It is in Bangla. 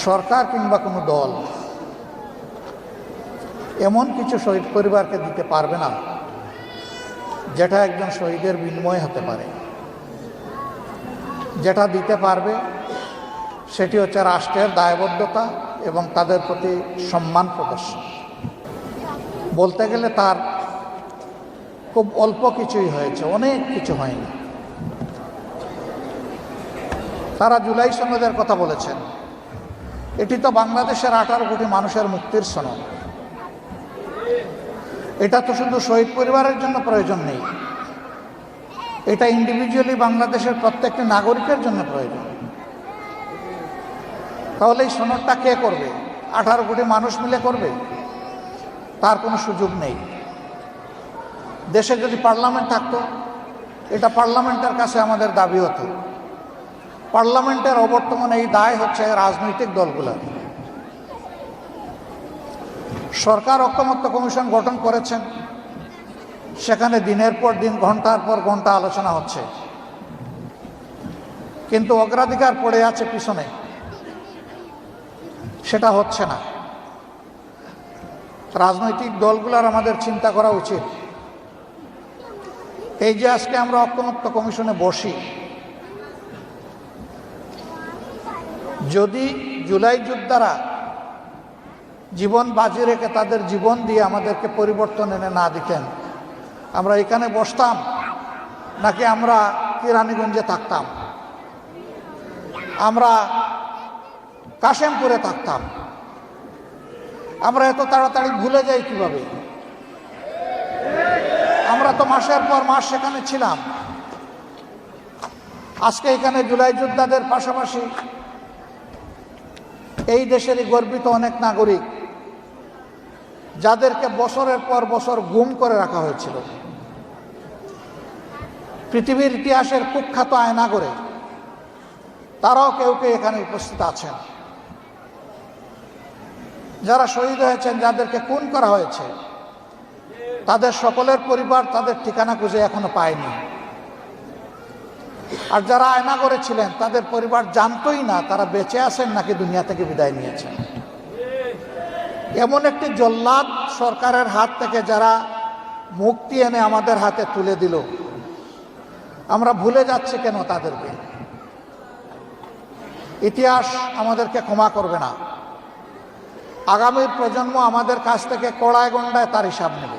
সরকার কিংবা কোনো দল এমন কিছু শহীদ পরিবারকে দিতে পারবে না যেটা একজন শহীদের বিনিময় হতে পারে। যেটা দিতে পারবে সেটি হচ্ছে রাষ্ট্রের দায়বদ্ধতা এবং তাদের প্রতি সম্মান প্রদর্শন। বলতে গেলে তার খুব অল্প কিছুই হয়েছে, অনেক কিছু হয়নি। তারা জুলাই সনদের কথা বলেছেন। এটি তো বাংলাদেশের 18 কোটি মানুষের মুক্তির সনদ। এটা তো শুধু শহীদ পরিবারের জন্য প্রয়োজন নেই, এটা ইন্ডিভিজুয়ালি বাংলাদেশের প্রত্যেকটি নাগরিকের জন্য প্রয়োজন। তাহলে এই সনদটা কে করবে? 18 কোটি মানুষ মিলে করবে? তার কোনো সুযোগ নেই। দেশে যদি পার্লামেন্ট থাকতো, এটা পার্লামেন্টের কাছে আমাদের দাবি হতো। পার্লামেন্টের অবর্তমানে এই দায় হচ্ছে রাজনৈতিক দলগুলোর। সরকার ঐকমত্য কমিশন গঠন করেছেন, সেখানে দিনের পর দিন, ঘন্টার পর ঘন্টা আলোচনা হচ্ছে, কিন্তু অগ্রাধিকার পড়ে আছে পিছনে, সেটা হচ্ছে না। রাজনৈতিক দলগুলোর আমাদের চিন্তা করা উচিত, এই যে আজকে আমরা ঐকমত্য কমিশনে বসি, যদি জুলাই যোদ্ধারা জীবন বাজি রেখে তাদের জীবন দিয়ে আমাদেরকে পরিবর্তন এনে না দিতেন, আমরা এখানে বসতাম নাকি আমরা কেরানীগঞ্জে থাকতাম, আমরা কাশেমপুরে থাকতাম? আমরা এত তাড়াতাড়ি ভুলে যাই কিভাবে? আমরা তো মাসের পর মাস সেখানে ছিলাম। আজকে এখানে জুলাই যোদ্ধাদের পাশাপাশি এই দেশেরই গর্বিত অনেক নাগরিক, যাদেরকে বছরের পর বছর গুম করে রাখা হয়েছিল, পৃথিবীর ইতিহাসের কুখ্যাত আয়নাগরে, তারাও কেউ কেউ এখানে উপস্থিত আছেন। যারা শহীদ হয়েছেন, যাদেরকে খুন করা হয়েছে, তাদের সকলের পরিবার তাদের ঠিকানা খুঁজে এখনো পায়নি। আর যারা আয়নাগরে ছিলেন, তাদের পরিবার জানতোই না তারা বেঁচে আছেন নাকি দুনিয়া থেকে বিদায় নিয়েছেন। এমন একটি জল্লাদ সরকারের হাত থেকে যারা মুক্তি এনে আমাদের হাতে তুলে দিল, আমরা ভুলে যাচ্ছি কেন তাদেরকে? ইতিহাস আমাদেরকে ক্ষমা করবে না। আগামী প্রজন্ম আমাদের কাছ থেকে কড়ায় গণ্ডায় তার হিসাব নেবে।